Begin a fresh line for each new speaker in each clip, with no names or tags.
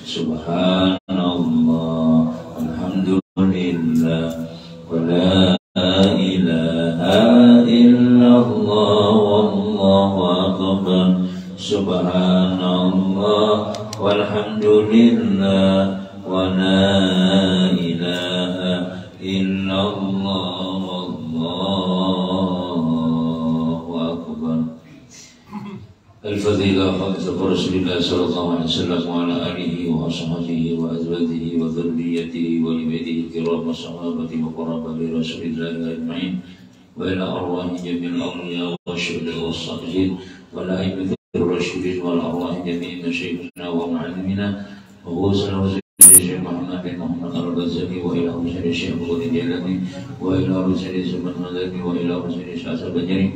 Subhanallah, alhamdulillah, wa la ilaha illallah, wallahu akbar. Subhanallah, walhamdulillah, wa la ilaha illallah, wallahu akbar. Al-Fadhilah Fadhilah Rasulullah sallallahu alaihi wasallam wa ala alihi wa ashabihi wa azwajihi wa dhurriyyatihi wa ibadihi kiram wa sahabati wa qarabati Rasulillah ajma'in wa ila arwahi jami'il awliya wa syuhada wa salihin wa la a'immati ar-rasyidin wa arwahi jami'il masyayikhina wa mu'allimina wa sallallahu Syekh Muhammad bin Muhammad al-Ghazali wa ila Syekh Syekh Abu Jalani wa ila Syekh Zaman Madani wa ila Syekh Syekh Banjari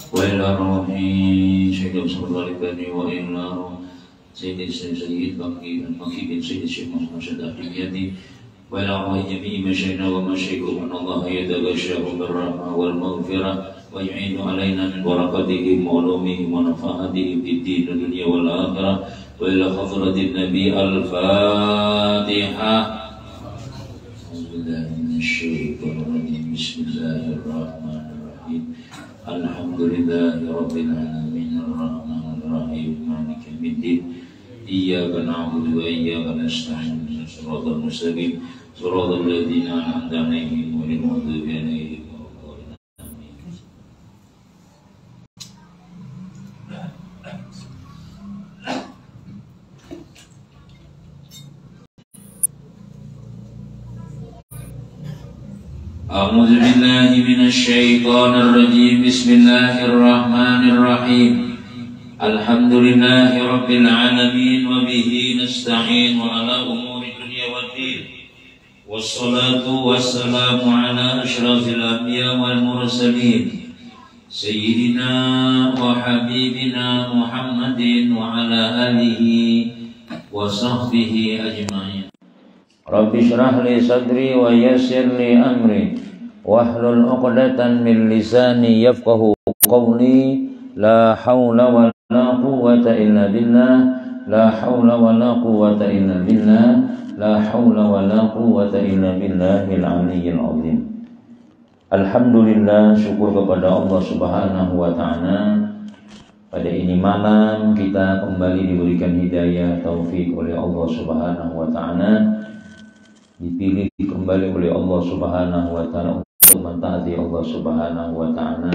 wa ila rohi Syekh Abdul Ghalibani wa ila Sayyid Baqi bin Sayyid Syekh Muhammad Syadafiyati wa ila rohi jami'i masyayikhina wa masyayikhum Allah yataghashahum birrahmah wal maghfirah wa yu'inu alaina min barakatihim wa ulumihim wa nafahatihim fid din dunya wal akhirah wa ila hadratin Nabi al-Fatihah. Bismillahirrahmanirrahim. Alhamdulillahi rabbil alamin arrahmanir rahim maliki yaumiddin iyyaka na'budu wa iyyaka nasta'in ihdinas siratal mustaqim siratal ladzina an'amta 'alaihim ghairil maghdubi 'alaihim waladdallin. A'udzu billahi minasy syaithanir rajim. Bismillahirrahmanirrahim. Alhamdulillahi rabbil alamin wa bihi nasta'in wa ala umuri dunya waddin. Wassalatu wassalamu ala asyrafil anbiya wal mursalin sayyidina wa habibina Muhammadin wa ala alihi wa sahbihi ajma'in. Rabbi syrah li sadri wa yassir li amri wahlul 'uqdatan min lisani yafqahu qawli. La haula wa la quwwata illa billah. La haula wa la quwwata illa billah. La haula wa la quwwata illa billahil aliyyil azim. Alhamdulillah, syukur kepada Allah Subhanahu wa taala. Pada ini malam kita kembali diberikan hidayah taufik oleh Allah Subhanahu wa taala. Dipilih kembali oleh Allah Subhanahu wa taala untuk mentaati Allah Subhanahu wa taala,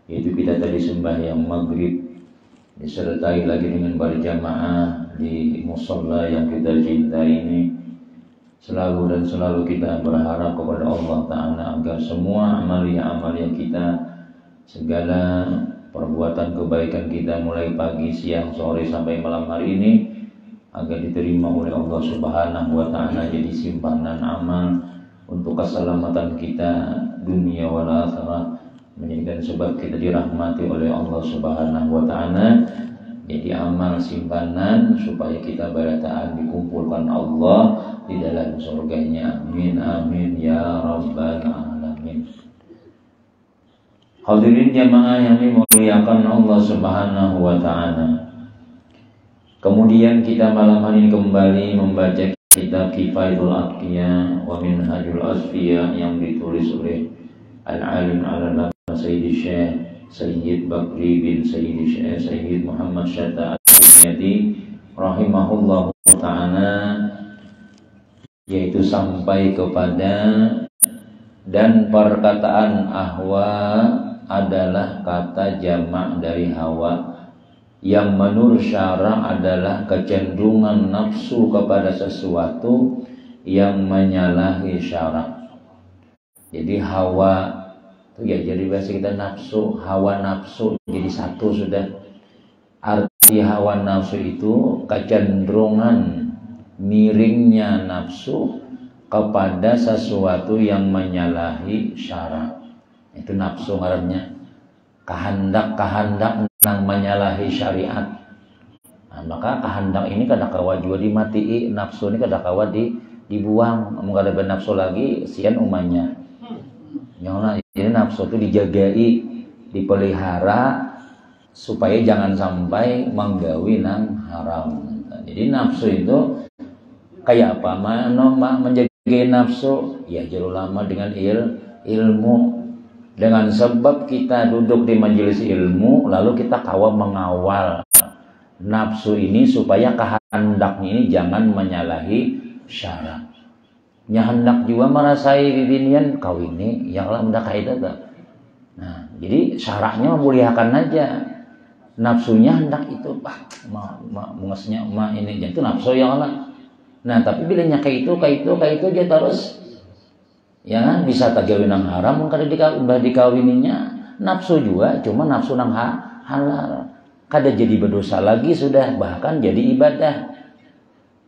yaitu kita tadi sembahyang maghrib disertai lagi dengan berjamaah di musalla yang kita cintai ini. Selalu dan selalu kita berharap kepada Allah taala agar semua amalia-amalia kita, segala perbuatan kebaikan kita mulai pagi, siang, sore sampai malam hari ini agar diterima oleh Allah Subhanahu wa taala, jadi simpanan amal untuk keselamatan kita dunia wal akhirah, menjadikan sebab kita dirahmati oleh Allah Subhanahu wa taala, jadi amal simpanan supaya kita pada dikumpulkan Allah di dalam surganya. Amin amin ya rabbal alamin. Hadirin jamaah yang dimuliakan Allah Subhanahu wa taala. Kemudian kita malam hari ini kembali membaca kitab Kifayatul Atqiya wa Minhajul Asfiya yang ditulis oleh Al-Alim Al-Allamah Sayyid Bakri bin Sayyid Muhammad Syatta Al-Yati rahimahullah ta'ala, yaitu sampai kepada dan perkataan ahwa adalah kata jamak dari hawa yang menurut syara adalah kecenderungan nafsu kepada sesuatu yang menyalahi syara. Jadi hawa itu ya, jadi bahasa kita nafsu, hawa nafsu jadi satu sudah. Arti hawa nafsu itu kecenderungan miringnya nafsu kepada sesuatu yang menyalahi syara. Itu nafsu ngarannya. Kehendak yang menyalahi syariat. Nah, maka kehendak ini kadakawa juga dimatii, nafsu ini kadakawa dibuang. Mau ada nafsu lagi sian umanya. Jadi nafsu itu dijagai, dipelihara supaya jangan sampai menggawi nang haram. Jadi nafsu itu Kayak apa? Menjaga nafsu? Ya jauh lama dengan ilmu. Dengan sebab kita duduk di majelis ilmu, lalu kita kawal mengawal nafsu ini supaya kehendaknya ini jangan menyalahi syarat. Nya hendak juga merasai bibinian kawini, yang lah mendak kaidah tak. Nah, jadi syaratnya memuliakan aja. Nafsunya hendak itu, mengesnya ini itu nafsu yang lah. Nah, tapi bila nya kayak itu aja terus. Ya kan bisa tagawin nang haram kada dikawininya nafsu juga cuma nafsu nang halal kada jadi berdosa lagi sudah bahkan jadi ibadah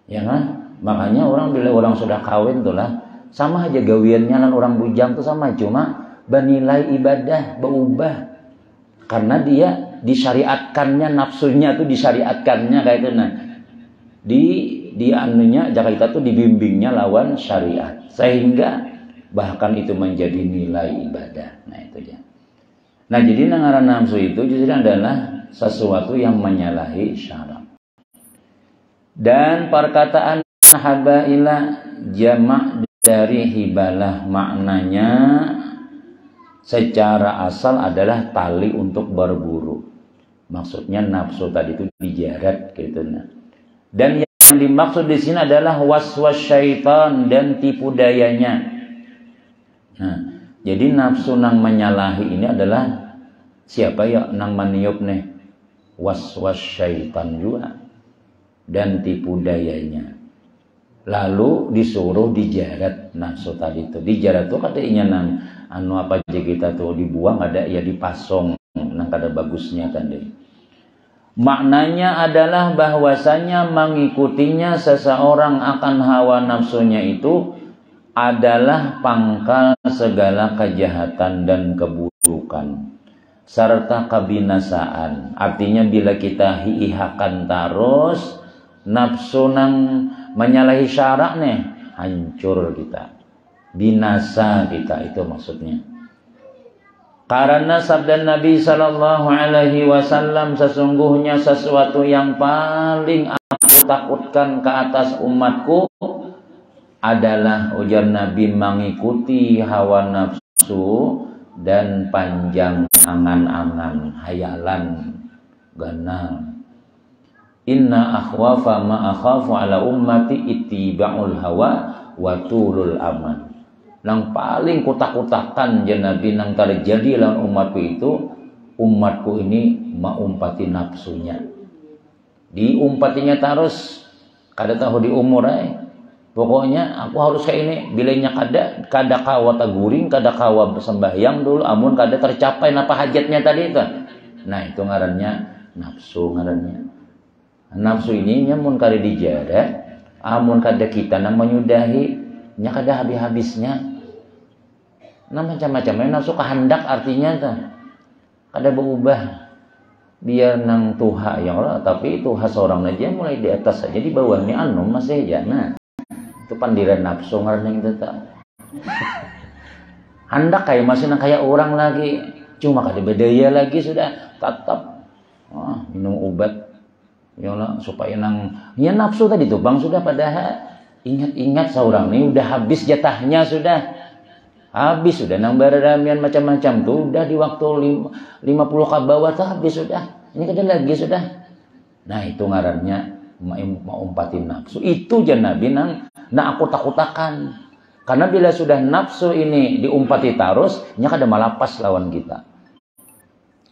ya kan makanya orang bila orang sudah kawin tuh lah sama aja gawiannya lan orang bujang tuh sama cuma bernilai ibadah berubah karena dia disyariatkannya nafsunya tuh disyariatkannya kayak itu nah di anunya Jakarta tuh dibimbingnya lawan syariat sehingga bahkan itu menjadi nilai ibadah. Nah itu dia. Nah jadi ngaran nafsu itu justru adalah sesuatu yang menyalahi syarat. Dan perkataan habaila jamak dari hibalah maknanya secara asal adalah tali untuk berburu. Maksudnya nafsu tadi itu dijarat gitu nah. Dan yang dimaksud di sini adalah waswas syaitan dan tipu dayanya. Nah, jadi nafsu nang menyalahi ini adalah siapa ya nang maniup nih waswas syaitan juga dan tipu dayanya. Lalu disuruh dijarat nafsu tadi itu. Dijarat tuh katanya nang anu apa aja kita tuh dibuang ada ya dipasong nang kada bagusnya tadi. Maknanya adalah bahwasanya mengikutinya seseorang akan hawa nafsunya itu adalah pangkal segala kejahatan dan keburukan serta kebinasaan. Artinya bila kita hihakan terus nafsu nang menyalahi syarak nih hancur kita, binasa kita itu maksudnya. Karena sabda Nabi sallallahu alaihi wasallam sesungguhnya sesuatu yang paling aku takutkan ke atas umatku adalah ujar Nabi mengikuti hawa nafsu dan panjang angan-angan, hayalan, ganal. Inna akhwafa ma akhafu ala ummati ittiba'ul hawa wa tulul aman. Yang paling kutak-kutakan ya Nabi nang terjadi dalam umatku itu umatku ini maumpati nafsunya. Diumpatinya terus kada tahu di umur pokoknya aku harus kayak ini bilanya kada kawa taguring kada kawa sembahyang dulu amun kada tercapai napa hajatnya tadi itu. Nah itu ngarannya nafsu ngarannya. Nafsu ini nyamun kada dijaga amun kada kita nang menyudahi nya kada habis-habisnya. Nah macam-macam nafsu kehendak artinya tuh kada berubah dia nang tuha ya Allah tapi tuha seorang aja mulai di atas saja di bawahnya anu masih aja. Nah itu pandiran nafsu ngarannya itu tak. Hendak kayak masih nang kayak orang lagi cuma kada bedaya lagi sudah tetap minum obat ya Allah supaya nang ya nafsu tadi tuh bang sudah padahal ingat-ingat seorang ini udah habis jatahnya sudah habis sudah nang baradamian macam-macam tuh udah di waktu 50 ke bawah tuh habis sudah ini kada lagi sudah. Nah itu ngarannya maumpatin nafsu itu jan Nabi nang aku takutakan karena bila sudah nafsu ini diumpati terus nya kada malapas lawan kita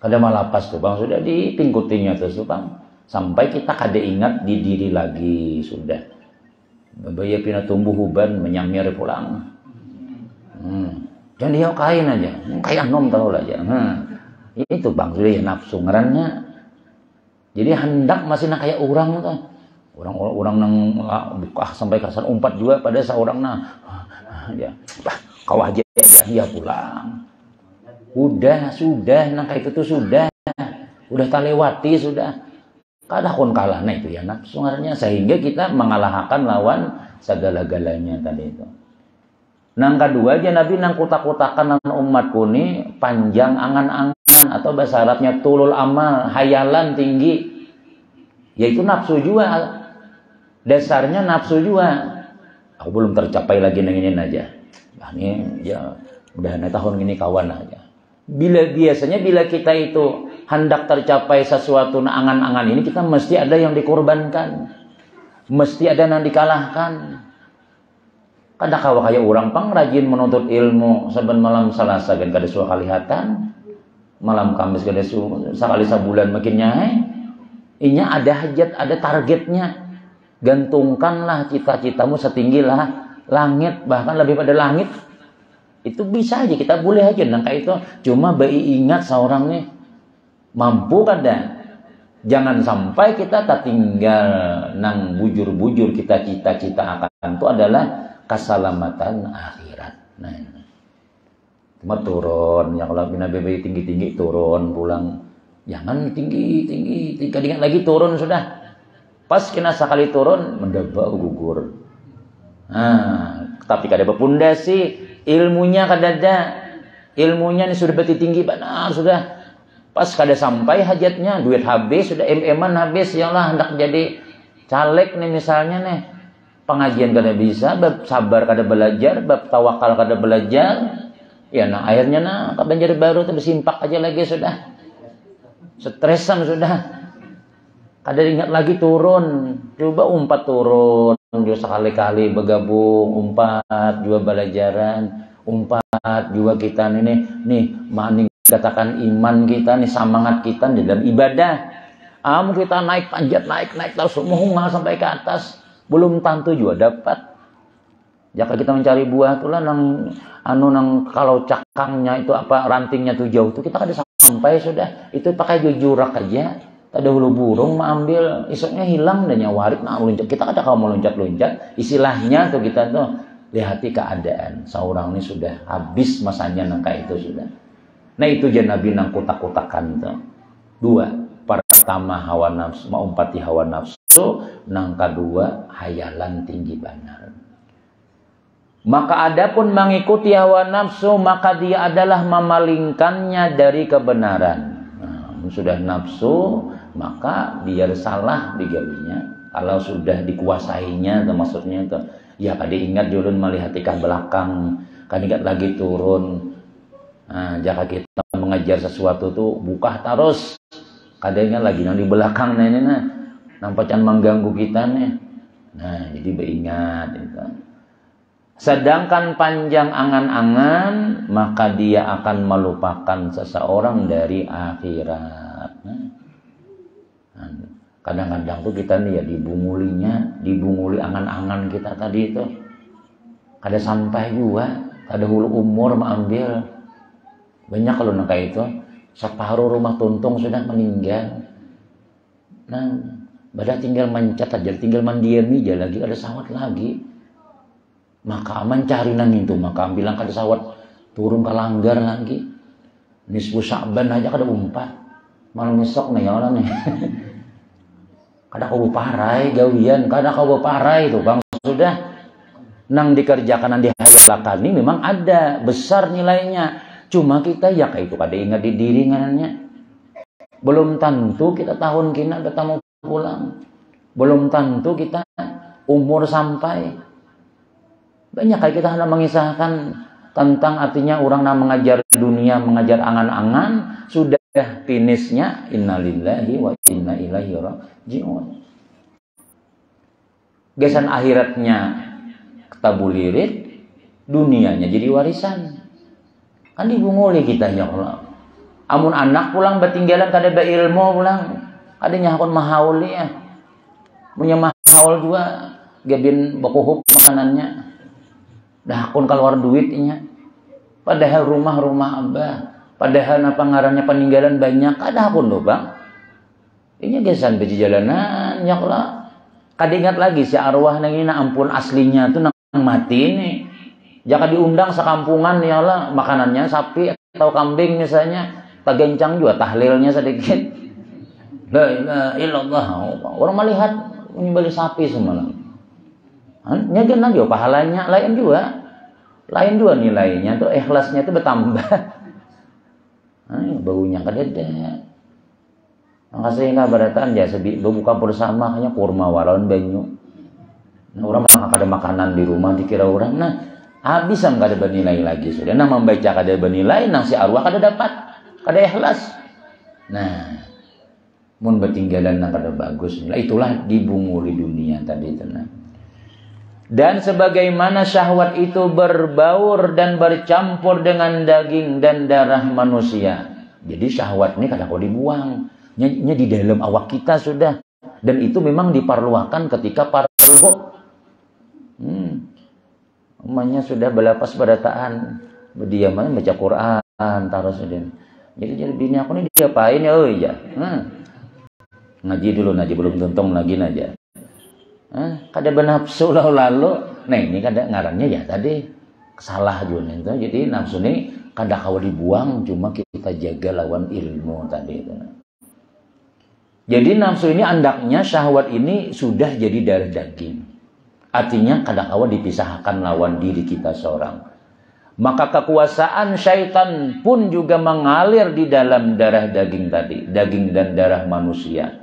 kada malapas tuh bang sudah ditingkutinya terus tuh bang sampai kita kada ingat di diri lagi sudah babaya pina tumbuh uban menyamir pulang dan dia kain aja kayak nom tahu lah aja itu bang sudah ya nafsu ngarannya jadi hendak masih nak kayak orang tuh orang nang buka sampai kasar umpat juga pada seorang ya kau aja ya pulang sudah nang kayak itu sudah terlewati sudah kada kon kalah nah itu ya nafsu ngarannya sehingga kita mengalahkan lawan segala-galanya tadi itu. Nang kedua aja Nabi nang kutak-kutakan nang umatku ni panjang angan-angan atau bahasa Arabnya tulul amal hayalan tinggi yaitu nafsu juga dasarnya nafsu juga Aku belum tercapai lagi nenginin aja. Nah, ini ya udah tahun ini kawan aja. Biasanya bila kita itu hendak tercapai sesuatu angan-angan ini, kita mesti ada yang dikorbankan. Mesti ada yang dikalahkan. Kadang kalau kayak orang pang rajin menuntut ilmu saben malam Selasa kan kada suah kalihatan. Malam Kamis kada sekali sebulan makin nyai. Inya ada hajat, ada targetnya. Gantungkanlah cita-citamu setinggilah langit, bahkan lebih pada langit. Itu bisa aja, kita boleh aja nangka itu. Cuma bayi ingat seorang nih mampu kada. Jangan sampai kita tak tinggal nang bujur-bujur kita cita-cita akan itu adalah keselamatan akhirat. Nah, cuma turun, ya kalau bina BBI tinggi-tinggi turun pulang. Jangan tinggi-tinggi, ingat lagi turun sudah. Pas kena sekali turun mendebak gugur. Nah, tapi kada berpondasi, ilmunya kada ada. Ilmunya ini sudah berarti tinggi benar sudah. Pas kada sampai hajatnya, duit habis, sudah MM-an habis, ya Allah hendak jadi caleg nih misalnya nih. Pengajian kada bisa, bab sabar kada belajar, bab tawakal kada belajar. Ya nah akhirnya nah ke Banjarbaru tuh bersimpak aja lagi sudah. Stresan sudah. Kada ingat lagi turun. Coba umpat turun, juga sekali-kali bergabung, umpat juga belajaran, umpat juga kita nih maning katakan iman kita nih, semangat kita di dalam ibadah. Kita naik panjat, naik terus semua sampai ke atas, belum tentu juga dapat. Jika kita mencari buah itulah nang kalau cakangnya itu apa rantingnya tuh jauh tuh kita kada sampai sudah. Itu pakai jujurak aja. Ada hulu burung mau ambil, esoknya hilang dan nyawarik nah loncat. Kita kada kalau mau loncat-loncat, istilahnya tuh kita tuh lihati keadaan. Seorang ini sudah habis masanya nangka itu sudah. Nah itu je Nabi nang kotak-kotakan tuh. Dua, pertama hawa nafsu, maumpati hawa nafsu, nang kedua hayalan tinggi benar. Maka adapun mengikuti hawa nafsu, maka dia adalah memalingkannya dari kebenaran. Nah, sudah nafsu, maka dia salah digawinya. Kalau sudah dikuasainya, maksudnya itu, ya kada ingat dulu melihat ke belakang, kada ingat lagi turun. Nah, jika kita mengejar sesuatu tuh buka terus, kadangnya lagi yang di belakang ini nampaknya mengganggu kita nih. Nah, jadi beringat itu. Sedangkan panjang angan-angan, maka dia akan melupakan seseorang dari akhirat. Kadang-kadang tuh kita nih ya dibunguli angan-angan kita tadi itu. Kada sampai juga, kada hulu umur mengambil. Banyak kalau nangka itu, separuh rumah tuntung sudah meninggal. Nah, pada tinggal mencat aja, tinggal mendiami aja lagi, ada sawat lagi. Maka mencari nang itu, maka bilang kada sawat turun ke langgar lagi. Nisfu Sya'ban aja kada umpat. Malam esok nih ya orang nih. Kada kau parai gawian, kada kau parai itu bang sudah nang dikerjakan nang dihayalakan ini memang ada besar nilainya. Cuma kita ya kayak itu kada ingat di diri nganannya. Belum tentu kita tahun kina bertemu pulang. Belum tentu kita umur sampai. Banyak kayak kita hendak mengisahkan tentang artinya orang yang mengajar dunia, mengajar angan-angan, sudah finishnya innalillahi wa inna ilaihi raji'un. Gesan akhiratnya ketabulirit, dunianya jadi warisan. Kan dibunguli kita ya Allah. Amun anak pulang bertinggalan kada berilmu pulang, adanya hakun mahaul ya. Punya mahaul juga gabin bakuhup makanannya. Dah akun keluar duitnya. Padahal rumah-rumah abah, padahal apa ngarannya peninggalan banyak, ada akun loh bang. Ini gesan biji jalanan ya Allah. Kada ingat lagi si arwah nang ina ampun aslinya tuh nang mati nih. Jika diundang sekampungan ya Allah, makanannya sapi atau kambing misalnya, tagencang juga tahlilnya sedikit. La ilaha illallah. Orang melihat menyembelih sapi semalam. Nyagen lagi pahalanya lain juga nilainya tuh ikhlasnya tuh bertambah. Baunya kadeda. Makasih nggak beratan ya buka bersama hanya kurma waron banyu. Nah, orang makan ada makanan di rumah dikira orang, nah habis kada bernilai lagi sudah. Nah membaca kada bernilai, nang si arwah kada dapat, kada ikhlas. Nah, mun bertinggalan nang kada bagus, itulah dibunguli dunia tadi tenang. Dan sebagaimana syahwat itu berbaur dan bercampur dengan daging dan darah manusia. Jadi syahwat ini kadang kalau dibuang. Nya di dalam awak kita sudah. Dan itu memang diperlukan ketika parlu. Umumnya sudah belapas pada taan. Berdiaman baca Quran. Taruh sudah. Jadi bini aku ini diapain ya? Oh iya. Ngaji dulu, ngaji belum tuntung lagi aja. Kada bernafsu lalu. Nah ini kada ngarannya ya tadi salah juga itu. Jadi nafsu ini kada kawa dibuang, cuma kita jaga lawan ilmu tadi itu. Jadi nafsu ini andaknya syahwat ini sudah jadi darah daging. Artinya kada kawa dipisahkan lawan diri kita seorang. Maka kekuasaan syaitan pun juga mengalir di dalam darah daging tadi, daging dan darah manusia,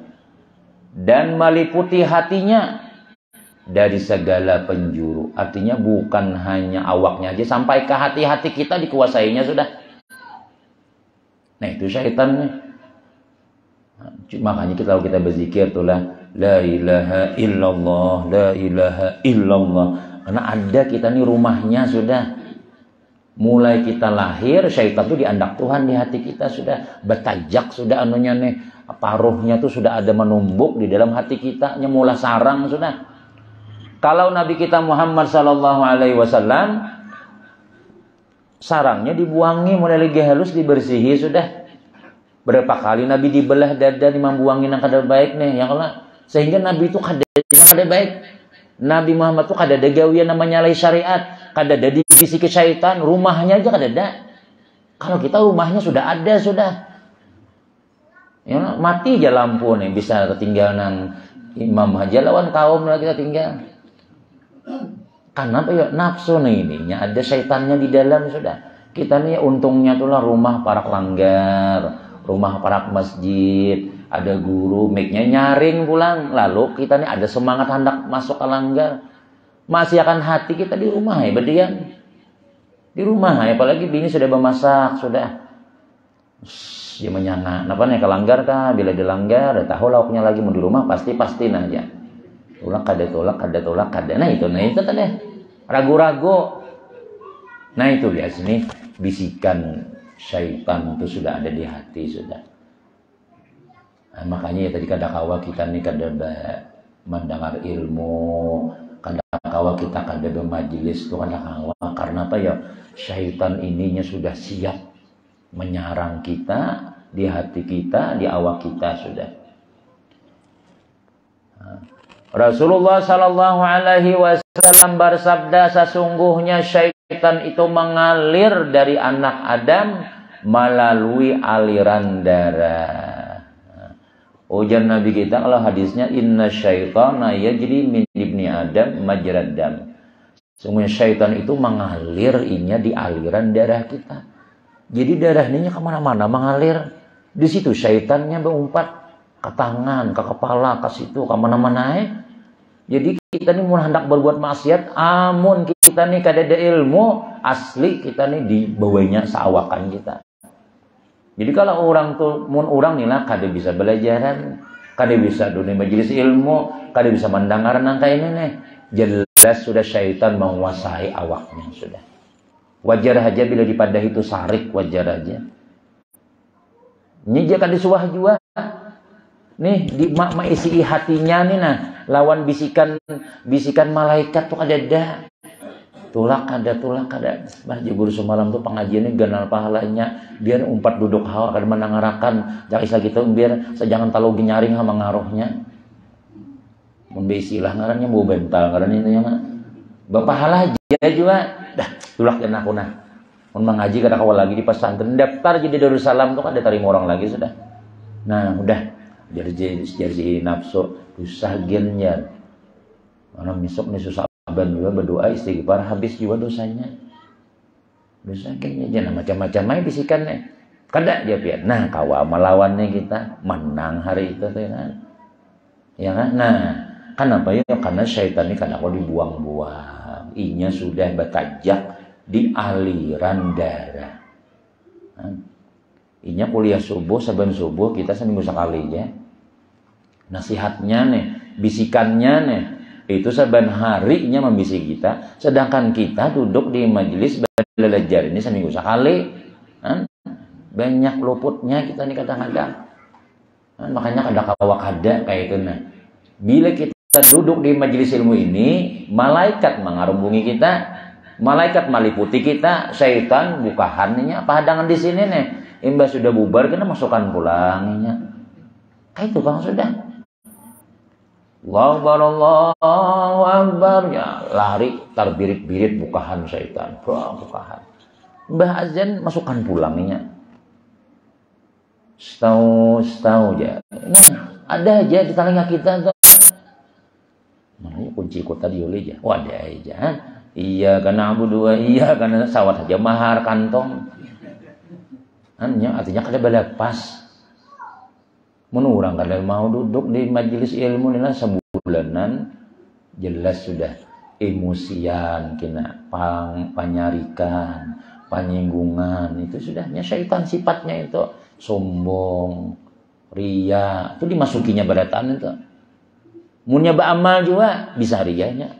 dan meliputi hatinya dari segala penjuru. Artinya bukan hanya awaknya aja, sampai ke hati-hati kita dikuasainya sudah. Nah itu syaitannya. Makanya kalau kita berzikir itulah la ilaha illallah, la ilaha illallah. Karena ada kita nih rumahnya sudah. Mulai kita lahir, syaitan itu diandak Tuhan di hati kita sudah. Betajak sudah anunya nih. Paruhnya tuh sudah ada menumbuk di dalam hati kita. Mula sarang sudah. Kalau Nabi kita Muhammad sallallahu alaihi wasallam sarangnya dibuangi, mulai lagi halus dibersihi sudah. Berapa kali Nabi dibelah dada membuangin yang kada baik nih, ya Allah. Sehingga Nabi itu kada baik. Nabi Muhammad itu kada ada gawian namanya nyalai syariat, kada ada dibisiki syaitan, rumahnya aja kada ada. Kalau kita rumahnya sudah ada sudah. Ya, mati aja lampu nih bisa ketinggalan imam aja lawan kaum lah kita tinggal. Karena apa ya? Nafsu nih ininya ada syaitannya di dalam sudah. Kita nih untungnya tuh lah rumah para pelanggar, rumah para masjid, ada guru, mic-nya nyaring pulang. Lalu kita nih ada semangat hendak masuk ke langgar. Masih akan hati kita di rumah ya berdiam. Di rumah ya, apalagi bini sudah memasak sudah. Dia menyangka, kenapa nih ke langgar kah? Bila dilanggar, udah tahu lauknya lagi mau di rumah pasti aja. Tolak kada. Nah itu tadi ragu-ragu. Nah itu lihat sini bisikan syaitan itu sudah ada di hati sudah. Nah, makanya ya tadi kada kawa kita nih kada mendengar ilmu, kada kawa kita kada bermajelis itu kada kawa. Karena apa ya? Syaitan ininya sudah siap menyarang kita di hati kita, di awak kita sudah. Rasulullah sallallahu alaihi wasallam bersabda, sesungguhnya syaitan itu mengalir dari anak Adam melalui aliran darah. Ujar Nabi kita kalau hadisnya inna syaitana yajri min ibni Adam majrad dam. Sesungguhnya syaitan itu mengalir inya di aliran darah kita. Jadi darah ini kemana-mana mengalir. Di situ syaitannya berumpat ke tangan, ke kepala, ke situ, ke mana-mana. Jadi kita ini mau hendak berbuat maksiat, amun kita nih kada ada ilmu, asli kita nih dibawanya seawakan kita. Jadi kalau orang tuh, mun orang nih lah kada bisa belajaran, kada bisa dunia majelis ilmu, kada bisa mendengar nangka ini nih. Jelas sudah syaitan menguasai awaknya sudah. Wajar aja bila dipadah itu sarik, wajar aja. Ini jangan disuah juga. Nih di isi hatinya nih nah lawan bisikan malaikat tuh ada tulak ada baju guru semalam tuh pengajiannya ganal pahalanya biar umpat duduk hawa akan menangarakan jangan gitu biar sejangan talu nyaring sama ngaruhnya mun bisilah ngarannya mau bental ngaran itu ya bapahala aja juga dah tulak dan aku nah mun mengaji kada kawal lagi di pesantren daftar jadi Darussalam tuh kada terima orang lagi sudah. Nah udah jadi nafsu susah gennya. Mana misok nih susah ban juga berdoa istighfar habis juga dosanya. Dosa gennya jangan macam-macam aja bisikannya. Kada dia pian. Nah, kawa melawannya kita menang hari itu tuh kan. Ya kan? Nah, Kenapa ya? Karena syaitan ini kadang dibuang-buang. Inya sudah bertajak di aliran darah. Inya kuliah subuh, saben subuh kita seminggu sekali ya. Nasihatnya nih, bisikannya nih, itu saben harinya membisik kita. Sedangkan kita duduk di majelis belajar ini seminggu sekali. Banyak luputnya kita nih kadang-kadang. Makanya kada kayak itu nah. Bila kita duduk di majelis ilmu ini, malaikat mengarungi kita, malaikat meliputi kita, syaitan buka hatinya, padangan di sini nih. Imbas sudah bubar kita masukkan pulangnya. Kayak itu Bang sudah. Allahu Akbar ya, lari terbirit-birit bukahan syaitan. Bukahan. Mbah azan masukkan pulangnya. Setau aja. Nah, ada aja di telinga kita tuh. Makanya kunci kota di oleh aja. Wadah aja. Iya karena abu dua, iya karena sawat aja mahar kantong. Artinya kada belepas. Menurang kada mau duduk di majelis ilmu ini sebulanan, jelas sudah emosian kena panyarikan, penyinggungan itu sudahnya syaitan sifatnya itu sombong, ria itu dimasukinya beratan itu. Munnya beramal juga bisa rianya.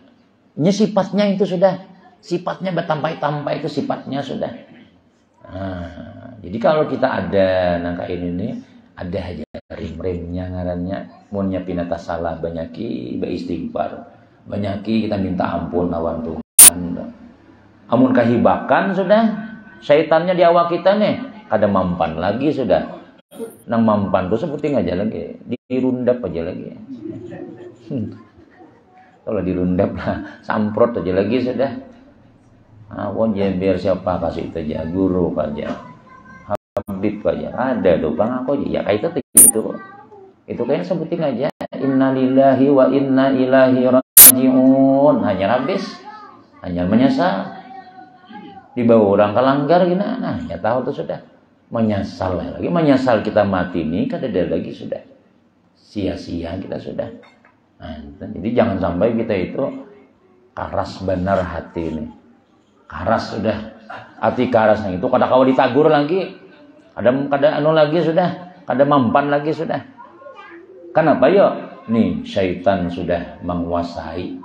Ini sifatnya itu sudah, sifatnya bertampai-tampai itu sifatnya sudah. Jadi kalau kita ada nangka ini ada aja rem-remnya ngarannya. Munnya pinata salah banyaki beristighfar, banyaki kita minta ampun lawan Tuhan. Amun kahibakan sudah, syaitannya di awak kita nih, kada mampan lagi sudah. Nang mampan tuh sebuting aja lagi, dirundap aja lagi. Kalau dirundap lah, samprot aja lagi sudah. Awon biar siapa kasih itu aja, guru aja, habib aja, ada tuh bang aku aja, ya kayak itu. Itu kayaknya sebuting aja. Innalillahi wa inna ilaihi rajiun. Hanya habis, hanya menyesal. Dibawa orang kelanggar gini, nah ya tahu tuh sudah. Menyesal lagi, menyesal kita mati nih, kada ada lagi sudah. Sia-sia kita sudah. Nah, jadi jangan sampai kita itu karas benar hati ini. Karas sudah. Hati karas itu kada kau ditagur lagi. Kada anu lagi sudah. Kada mampan lagi sudah. Kenapa yo? Nih syaitan sudah menguasai.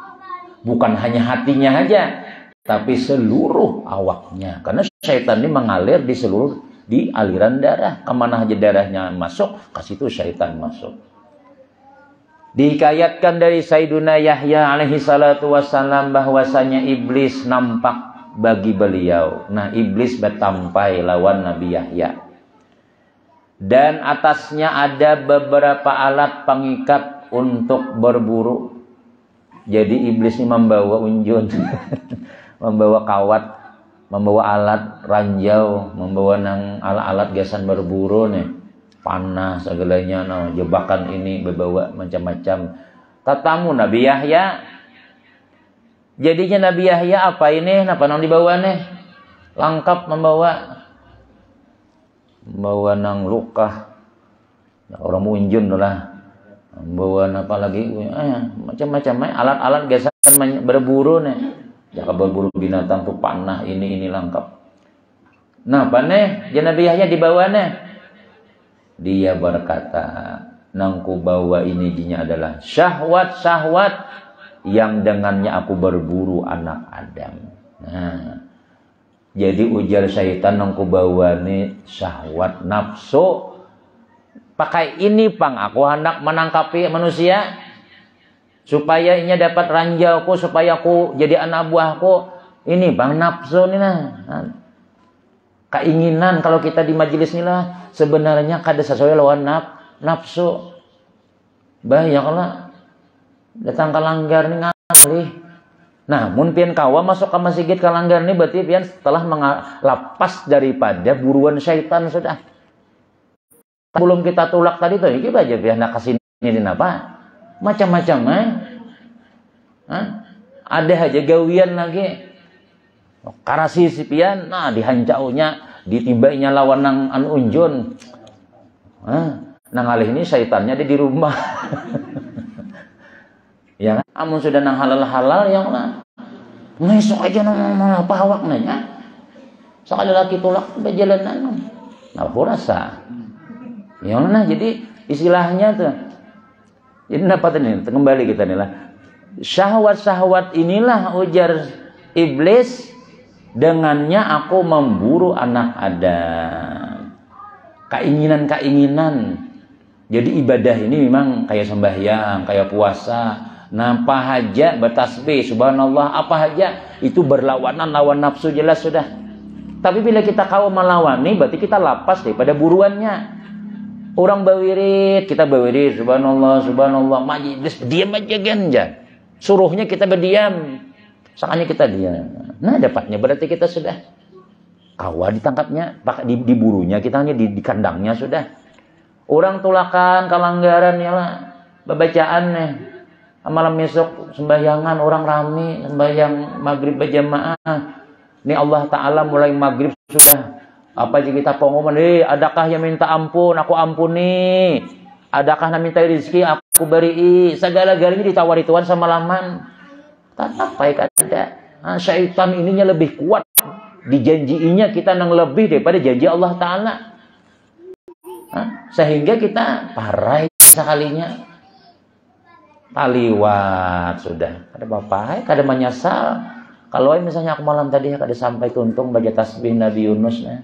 Bukan hanya hatinya aja, tapi seluruh awaknya. Karena syaitan ini mengalir di aliran darah. Kemana aja darahnya masuk, ke situ syaitan masuk. Dihikayatkan dari Sayyiduna Yahya alaihi salatu wassalam bahwasanya iblis nampak bagi beliau. Nah, iblis bertampai lawan Nabi Yahya. Dan atasnya ada beberapa alat pengikat untuk berburu. Jadi iblis ini membawa unjun, membawa kawat, membawa alat ranjau, membawa alat-alat gasan berburu nih. Panah segalanya, jebakan ini berbawa macam-macam. Tatamu Nabi Yahya. Jadinya Nabi Yahya apa ini? Apa nang dibawa nih? Lengkap membawa nang luka. Orang munjun lah. Membawa apa lagi? Macam-macam alat-alat gasan berburu nih. Jaka berburu binatang tuh panah ini lengkap. Nah, apa nih? Nabi Yahya dibawa nih. Dia berkata, nangku bawa ini jinya adalah syahwat-syahwat yang dengannya aku berburu anak Adam. Nah, jadi ujar syaitan nangku bawa ini syahwat nafsu. Pakai ini pang aku hendak menangkapi manusia supaya inya dapat ranjauku, supaya aku jadi anak buahku. Ini bang nafsu nih nah. Keinginan kalau kita di majelis ini lah sebenarnya kada sesuai lawan nafsu. Bahaya kalau datang ke langgar nih ngalih. Nah, mun pian kawa masuk ke masjid ke langgar nih berarti pian setelah lepas daripada buruan syaitan sudah. Belum kita tulak tadi tuh, iki aja pian nak kasini apa? Macam-macam Ada aja gawian lagi. Karasi si pian, nah dihancaunya, ditibainya lawan nang unjun. Nang alih ini syaitannya di rumah. Ya Amun sudah nang halal-halal ya lah. Ngesok aja nang apa awak nanya. Sekali laki tolak berjalanan. Nah, aku rasa. Ya nah, jadi istilahnya tuh. Jadi dapat ini, kembali kita nih lah. Syahwat-syahwat inilah ujar iblis, dengannya aku memburu anak Adam. Keinginan-keinginan. Jadi ibadah ini memang kayak sembahyang, kayak puasa. Apa haja bertasbih, subhanallah, apa haja itu berlawanan lawan nafsu, jelas sudah. Tapi bila kita kau melawani, berarti kita lapas daripada buruannya. Orang bawirid, kita bawirid, subhanallah, subhanallah, majlis diam aja ganja. Suruhnya kita berdiam, sakanya kita diam. Nah dapatnya berarti kita sudah kawa ditangkapnya, diburunya, kita hanya di kandangnya sudah. Orang tulakan kalanggaran ya lah, bacaan nih. Malam besok sembahyangan orang rame, sembahyang maghrib berjamaah. Ini Allah Ta'ala mulai maghrib sudah. Apa aja kita pengumuman, adakah yang minta ampun, aku ampuni. Adakah yang minta rezeki, aku beri. Segala-galanya ditawari Tuhan sama laman. Tak apa ya kada. Syaitan ininya lebih kuat. Dijanjiinya kita nang lebih daripada janji Allah Ta'ala. Sehingga kita parai sekalinya. Taliwat sudah. Ada bapak, kada menyesal. Kalau misalnya aku malam tadi kada sampai tuntung baca tasbih Nabi Yunus nah,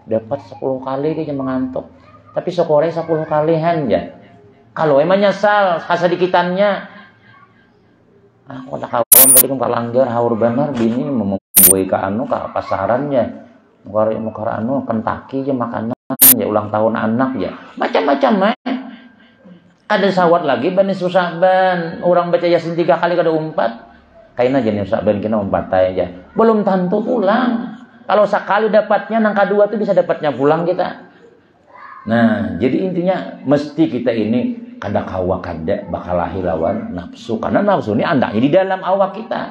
dapat 10 kali dia mengantuk. Tapi sokore 10 kalihan ya. Kalau menyesal kasadikitannya. Aku tak kawan tadi kan langgar haur benar bini membuai ke anu ke pasaran ya. Mukar anu Kentucky ya makanan ya ulang tahun anak ya. Macam-macam Ada sawat lagi Bani Susaban. Orang baca Yasin 3 kali kada umpat. Kayaknya jenis Susaban kena umpat aja. Belum tentu pulang. Kalau sekali dapatnya, nang kedua tuh bisa dapatnya pulang kita. Nah, jadi intinya mesti kita ini kada kawa kada bakal lawan nafsu. Karena nafsu ini andaknya di dalam awak kita.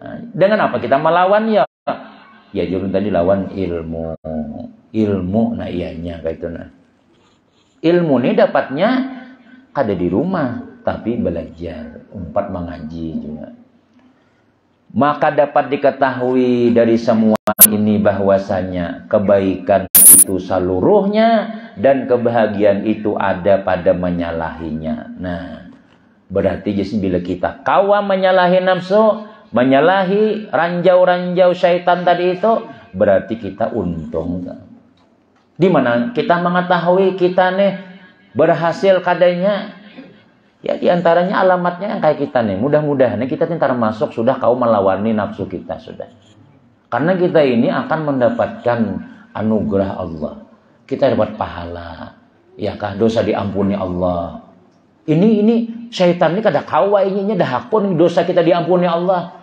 Nah, dengan apa kita melawan ya? Ya jurun tadi lawan ilmu. Ilmu nah ianya kayak itu nah. Ilmu ini dapatnya kada di rumah, tapi belajar, umpat mengaji juga. Maka dapat diketahui dari semua ini bahwasanya kebaikan itu seluruhnya dan kebahagiaan itu ada pada menyalahinya. Nah, berarti jadi bila kita kawa menyalahi nafsu, menyalahi ranjau-ranjau syaitan tadi itu, berarti kita untung. Di mana kita mengetahui kita nih berhasil kadanya? Ya diantaranya alamatnya yang kayak kita nih. Mudah-mudahan kita ntar masuk sudah kau melawani nafsu kita sudah. Karena kita ini akan mendapatkan anugerah Allah. Kita dapat pahala. Ya kah dosa diampuni Allah. Ini syaitan ini kada kawa ininya dah hakun dosa kita diampuni Allah.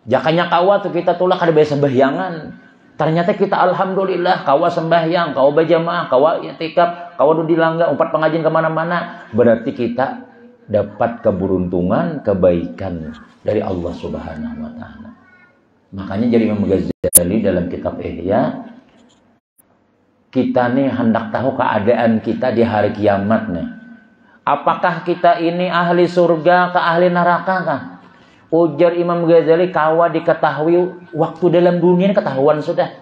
Jakanya kawa tuh kita tolak kada biasa bahyangan. Ternyata kita alhamdulillah kawa sembahyang, kawa berjamaah, kawa i'tikaf, kawa di langga, umpat pengajian kemana-mana. Berarti kita dapat keberuntungan, kebaikan dari Allah Subhanahu wa Ta'ala. Makanya jadi Imam Ghazali dalam kitab Ihya, kita nih hendak tahu keadaan kita di hari kiamat nih. Apakah kita ini ahli surga ke ahli neraka kah? Ujar Imam Ghazali kawa diketahui waktu dalam dunia ini ketahuan sudah.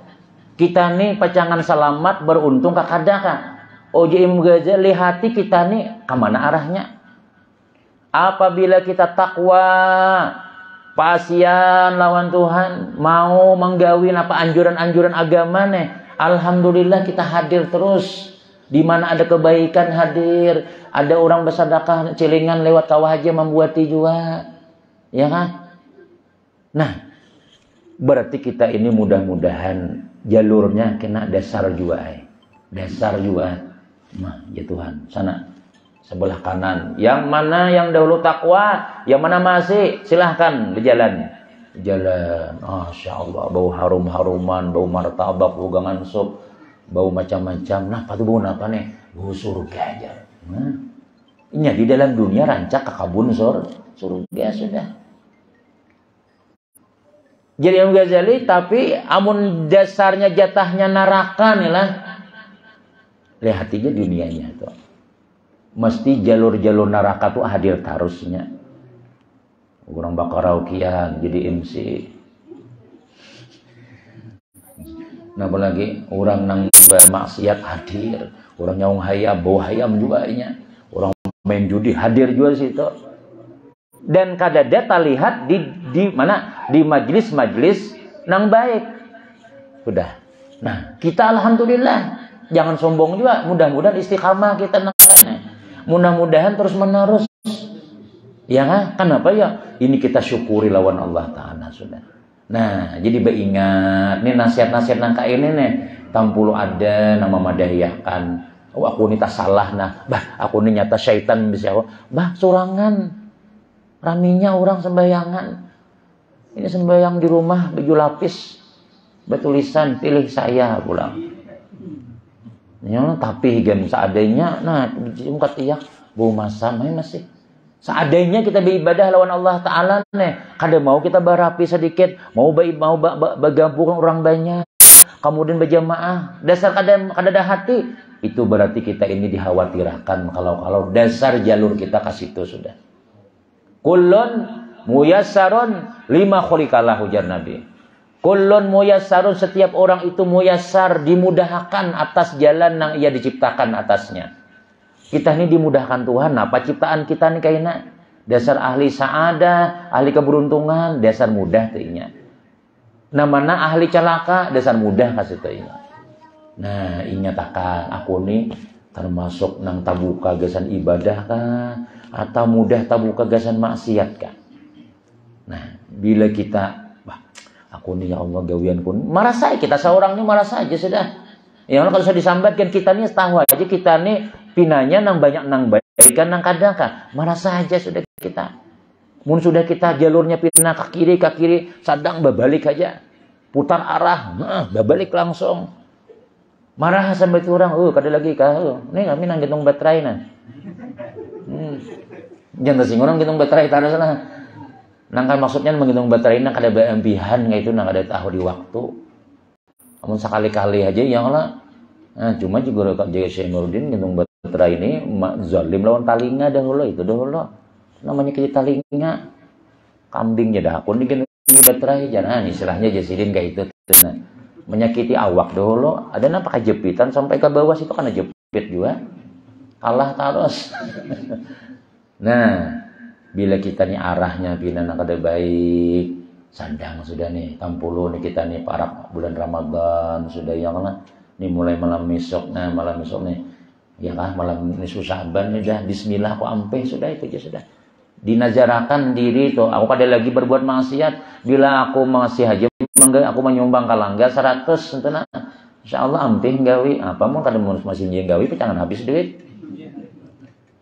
Kita nih pacangan selamat beruntung kakadaka. Ujar Imam Ghazali hati kita nih kemana arahnya? Apabila kita takwa, pasian lawan Tuhan, mau menggawin apa anjuran-anjuran agama nih, alhamdulillah kita hadir terus. Di mana ada kebaikan hadir, ada orang bersedekah celengan lewat kawah aja membuati juga. Ya kan? Nah, berarti kita ini mudah-mudahan jalurnya kena dasar juga. Dasar juga. Nah, ya Tuhan, sana sebelah kanan. Yang mana yang dahulu takwa, yang mana masih silahkan berjalan. Jalan. Masya Allah, bau harum-haruman, bau martabak, bau gangan sup, bau macam-macam. Nah, apa tuh bau apa nih? Bau surga aja. Nah, ini di dalam dunia rancak ke kabun surga sudah. Jadi Imam Ghazali tapi amun dasarnya jatahnya neraka nih lah. Lihat aja dunianya tuh. Mesti jalur-jalur neraka tuh hadir terusnya. Orang bakaraokian jadi MC. Nah apalagi orang nang bermaksiat hadir, orang nyaung hayam, bawa hayam juga nya, orang main judi hadir juga di situ. Dan kadada lihat di mana di majelis-majelis nang baik. Sudah. Nah kita alhamdulillah, jangan sombong juga. Mudah-mudahan istiqamah kita nang, mudah-mudahan terus menerus. Ya kan? Kenapa ya? Ini kita syukuri lawan Allah Ta'ala sudah. Nah, jadi beingat nih nasihat-nasihat nangka ini nih, tampulu ada nama madahiyahkan. Oh, aku ini tak salah nah. Bah, aku ini nyata syaitan bisa. Bah, surangan. Raminya orang sembayangan. Ini sembayang di rumah baju lapis, bertulisan pilih saya pulang. Ya, tapi game seadanya. Nah, jumkat iya, bau masam masih. Seadanya kita beribadah lawan Allah Ta'ala nih. Kada mau kita berapi sedikit, mau bergabung orang banyak, kemudian berjamaah. Dasar kada ada hati, itu berarti kita ini dikhawatirkan kalau dasar jalur kita ke situ sudah. Kullun muyassarun lima khuliqalah, ujar Nabi. Kullun muyassarun, setiap orang itu muyassar, dimudahkan atas jalan yang ia diciptakan atasnya. Kita ini dimudahkan Tuhan. Apa ciptaan kita nih kayaknya? Dasar ahli sa'adah, ahli keberuntungan, dasar mudah tehnya. Namanya ahli celaka, dasar mudah kasih tehnya. Nah, inyatakan aku nih termasuk nang tabu kagasan ibadah kah? Atau mudah tabu kagasan maksiat kah? Nah, bila kita, aku nih ya Allah gawian pun, marah saya, kita seorang ini marah saja sudah. Ya kalau saya disambatkan kita nih tahu aja kita nih pinanya nang banyak nang baikan nang kadang-kadang marah saja sudah kita. Mun sudah kita jalurnya pindah ke kiri sadang babalik aja. Putar arah, babalik langsung. Marah sampai tu orang, kada lagi kah? Nih kami nang gendong baterai nah. Jangan sing orang gendong baterai taruh sana. Nang kan maksudnya menggendong baterai nang kada beampihan kayak itu nang ada tahu di waktu. Namun sekali-kali aja yang lah. Nah, cuma juga Kak Jaya Syekh Nurdin gendong baterai ini zalim lawan talinga dahulu itu dahulu. Namanya kita talinga. Kambingnya dah aku nih gendong baterai jangan istilahnya Jasidin kayak itu. Nah, menyakiti awak dahulu. Ada nampak jepitan sampai ke bawah situ karena jepit juga. Kalah terus. Nah, bila kita nih arahnya pindah kada baik, sandang sudah nih, tampulu nih kita nih para bulan Ramadan sudah yang lah. Nih mulai malam besok nih, ya kah malam ini Syaban nih dah. Bismillah aku ampe sudah itu aja sudah. Dinazarakan diri tuh, aku kada lagi berbuat maksiat. Bila aku masih aja aku menyumbang kalangga 100 entah. Insyaallah ampe gawi. Apa mau kada masih gawi jangan habis duit.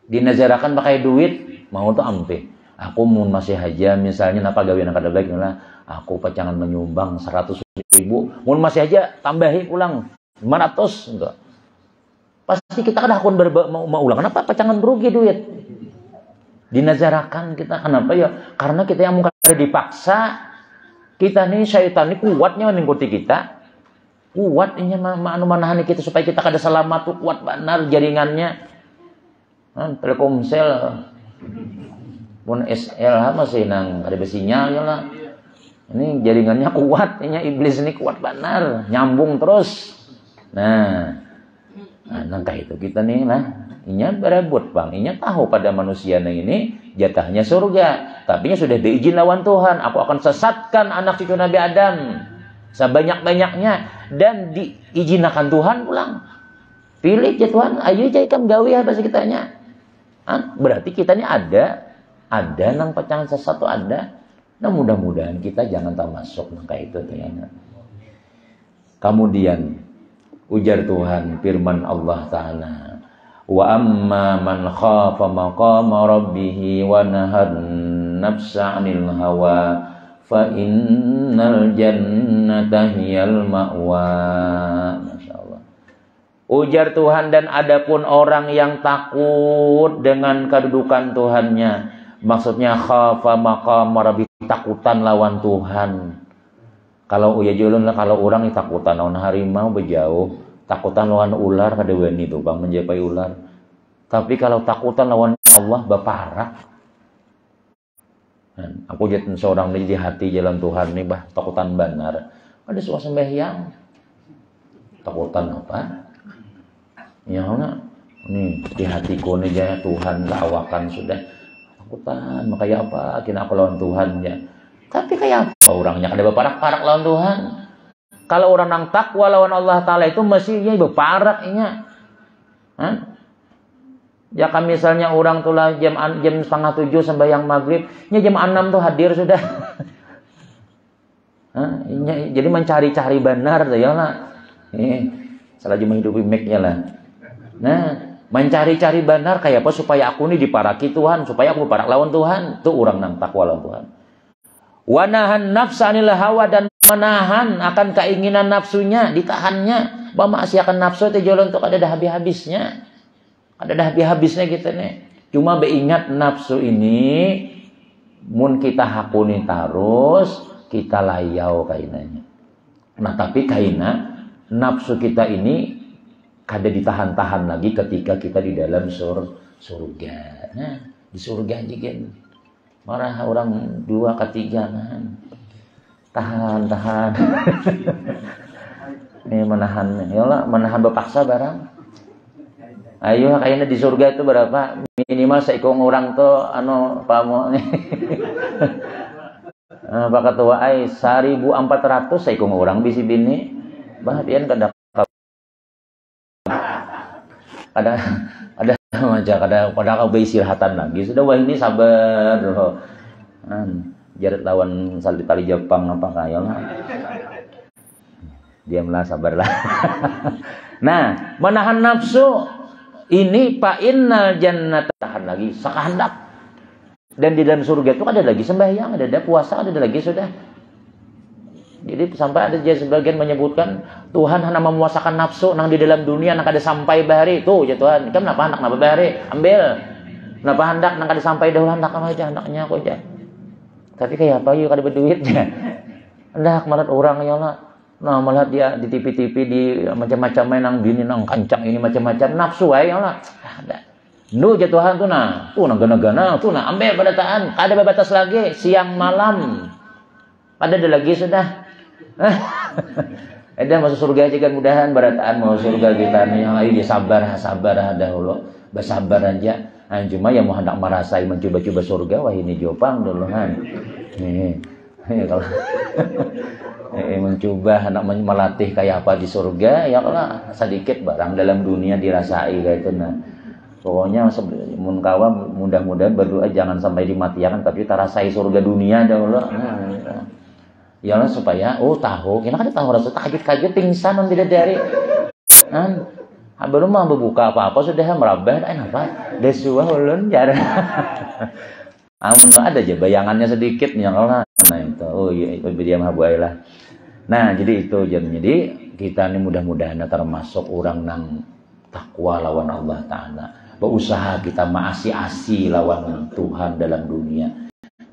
Dinazarakan pakai duit mau tuh ampe. Aku mau masih aja misalnya napa gawe nang kada baik lah. Aku pacangan menyumbang 100.000. Mau masih aja tambahi ulang 500 enggak. Pasti kita kan akun mau ulang. Kenapa pacangan berugi duit? Dinazarakan kita kenapa ya? Karena kita yang mungkin dipaksa. Kita nih syaitan ini kuatnya mengikuti kita. Kuatnya manahani kita supaya kita kada selamat tuh kuat benar jaringannya. Telkomsel pun SL masih nang ada sinyal ya lah. Ini jaringannya kuat, ini iblis ini kuat benar, nyambung terus. Nah kayak itu kita nih lah. Inya berebut bang, inya tahu pada manusia ini jatahnya surga, tapi sudah diizin lawan Tuhan. Aku akan sesatkan anak cucu Nabi Adam sebanyak-banyaknya dan diizinkan Tuhan pulang. Pilih ya Tuhan, ayo jadikan gawe apa sih kitanya. Berarti kita ini ada nang pacangan sesat tuh ada. Nah mudah-mudahan kita jangan termasuk nang kayak itu ya. Kemudian ujar Tuhan firman Allah Ta'ala, wa amma man khafa maqama rabbih wa nahar nafsa 'anil hawa fa innal jannata hiyal ma'wa. Masyaallah. Ujar Tuhan, dan adapun orang yang takut dengan kedudukan Tuhannya, maksudnya khafa maqama rabbih, takutan lawan Tuhan. Kalau uya julun lah, kalau orang ini takutan lawan harimau berjauh, takutan lawan ular kada wani tuh bang menjapai ular. Tapi kalau takutan lawan Allah baparak. Aku jadi seorang ini di hati jalan Tuhan nih bah takutan benar. Ada suara sembahyang. Takutan apa? Ya mana? Nih di hatiku nih ya Tuhan keawakan sudah takutan. Makanya apa? Kena aku lawan Tuhan ya. Tapi kayak apa orangnya kada berparak-parak lawan Tuhan. Kalau orang nang takwa lawan Allah Ta'ala itu mestinya berparak inya. Ya kan misalnya orang tuh lah jam 6:30 sembahyang maghrib, nya jam 6 tuh hadir sudah. Jadi mencari-cari benar tuh ya lah. Salah cuma hidupi mic-nya lah. Nah, mencari-cari benar kayak apa supaya aku ini diparaki Tuhan, supaya aku parak lawan Tuhan. Tuh orang nang takwa lawan Tuhan. Wa nahan nafsa anil hawa, dan menahan akan keinginan nafsunya, ditahannya. Memaksiatkan nafsu itu jalan untuk ada dah habis-habisnya. Ada dah habis-habisnya kita nih. Cuma beingat nafsu ini mun kita hakuni terus kita layau kainanya. Nah tapi kaina nafsu kita ini kada ditahan-tahan lagi ketika kita di dalam surga. Nah di surga aja kan marah orang 2 ketiga kan. Tahan. Ini menahan, yalah menahan berpaksa barang. Ayo kayaknya di surga itu berapa? Minimal seikung orang tuh pamo Pak Ketua ai 1.400 seikung orang bisi bini. Bah pian kada kau beristirahat lagi. Sudah wah ini sabar loh. Jaret lawan saldi tali Jepang apa kayalah. Diamlah sabarlah. Nah, menahan nafsu ini pak innal jannata, tahan lagi sakahendak. Dan di dalam surga itu ada lagi sembahyang, ada puasa, ada lagi sudah. Jadi sampai ada sebagian menyebutkan Tuhan hanya memuasakan nafsu nang di dalam dunia nang kada sampai bahari tuh ya Tuhan. Kan kenapa hendak napa bahari? Ambil. Kenapa hendak nang kada sampai dahulu hendak aja hendaknya aku aja. Tapi kayak apa yuk kada berduitnya. Hendak malat orang ya lah. Nah malah dia di TV-TV di macam-macam main nang bini nang kancang ini macam-macam nafsu ya lah. Ada. Nu jatuhan tuh nah. Tuh nang gana-gana tuh nah ambil badataan. Ada batas lagi siang malam. Ada lagi sudah. Ada masuk surga aja kan mudahan barataan mau surga kita nih. Ayo sabar dahulu. Bersabar aja. Cuma yang mau hendak merasai mencoba-coba surga wah ini jopang dulu kan. Nih. Kalau mencoba hendak melatih kayak apa di surga ya lah sedikit barang dalam dunia dirasai kayak itu nah. Pokoknya mun kawa mudah-mudahan berdoa jangan sampai dimatikan tapi tarasai surga dunia dahulu. Nah, ya lah supaya tahu kita kan tahu rasa kaget-kaget pingsan non tidak dari belum mau buka apa-apa sudah merabah apa desua ulun jarang. Amun ada aja bayangannya sedikit ya Allah. Nah itu iya itu dia mah lah. Nah jadi itu jadi kita ini mudah-mudahan termasuk orang nang takwa lawan Allah Ta'ala. Berusaha kita maasi-asi lawan Tuhan dalam dunia.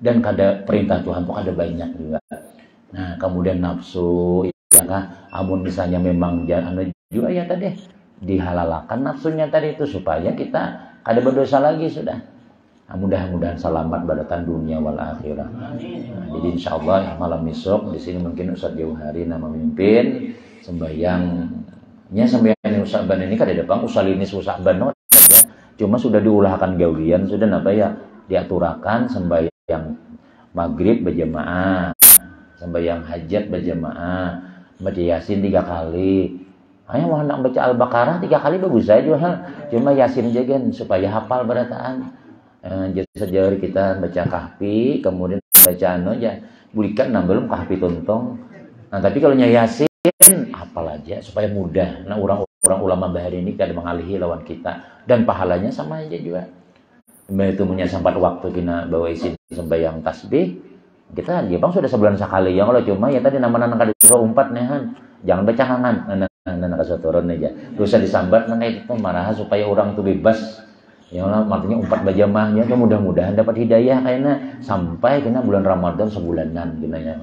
Dan kada perintah Tuhan tuh ada banyak juga. Nah kemudian nafsu ya kan. Amun misalnya memang jangan juga ya tadi dihalalkan nafsunya tadi itu supaya kita kada berdosa lagi sudah. Nah, mudah-mudahan selamat badatan dunia wal akhirah. Nah, jadi insyaallah malam besok di sini mungkin Ustaz Jauhari nama memimpin sembahyangnya sembahyang Ustaz Ban ini kada depan usalinis Ustaz Ban ya. Cuma sudah diulahkan gaulian sudah apa ya diaturakan sembahyang maghrib berjamaah, sembahyang hajat berjamaah, baca Yasin 3 kali. Ayo mau hendak baca Al-Baqarah 3 kali bagus saja cuma Yasin aja kan supaya hafal berataan. Sejari kita baca kahfi kemudian baca aja bulikan belum kahfi tontong. Nah tapi kalau Yasin hafal aja supaya mudah. Nah orang ulama bahari ini kada mengalihi lawan kita dan pahalanya sama aja juga. Itu punya sempat waktu kita bawa isi sembahyang tasbih kita dia bang sudah sebulan sekali ya kalau cuma ya tadi nama-nama kada umpat nehan jangan baca kangen nah kasotoron aja dosa disambat nah itu marah supaya orang tuh bebas. Ya Allah, artinya 4 bajamahnya tuh mudah-mudahan dapat hidayah kayaknya sampai kena bulan Ramadan sebulanan ginanya.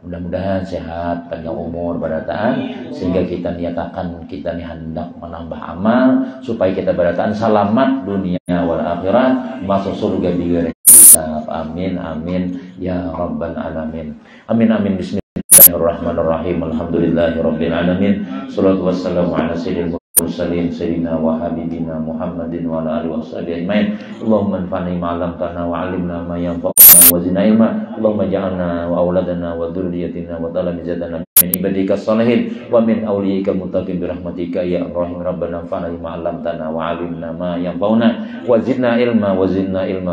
Mudah-mudahan sehat, panjang umur, barataan sehingga kita niatakan kita nih hendak menambah amal supaya kita barataan selamat dunia wal akhirat masuk surga bi Amin amin ya rabbal alamin. Amin amin. Bismillahirrahmanirrahim. Alhamdulillahirabbil alamin. Shalatu wassalamu ala sayyidil mursalin sayyidina wa habibina Muhammadin wa ala alihi washabihi ajmain. Allahumma anfa'na ma 'allamtana wa 'allimna ma yanfa'una wa zidna ilma. Allahumma ja'alna wa auladana wa dhurriyyatina wa talamizatana min ibadika shalihin wa min awliyaika muttaqin bi rahmatika ya arhamar rabbana anfa'na ma 'allamtana wa 'allimna ma yanfa'una wa zidna ilma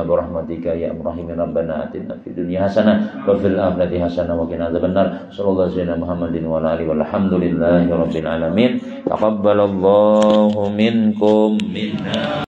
bi rahmatika ya arhamar rabbana atina fid dunya hasanah wa fil akhirati hasanah wa qina adzabannar. Sallallahu alaihi wasallam Muhammadin wa ala alihi walhamdulillahi rabbil alamin. Taqabbalallahu minkum minna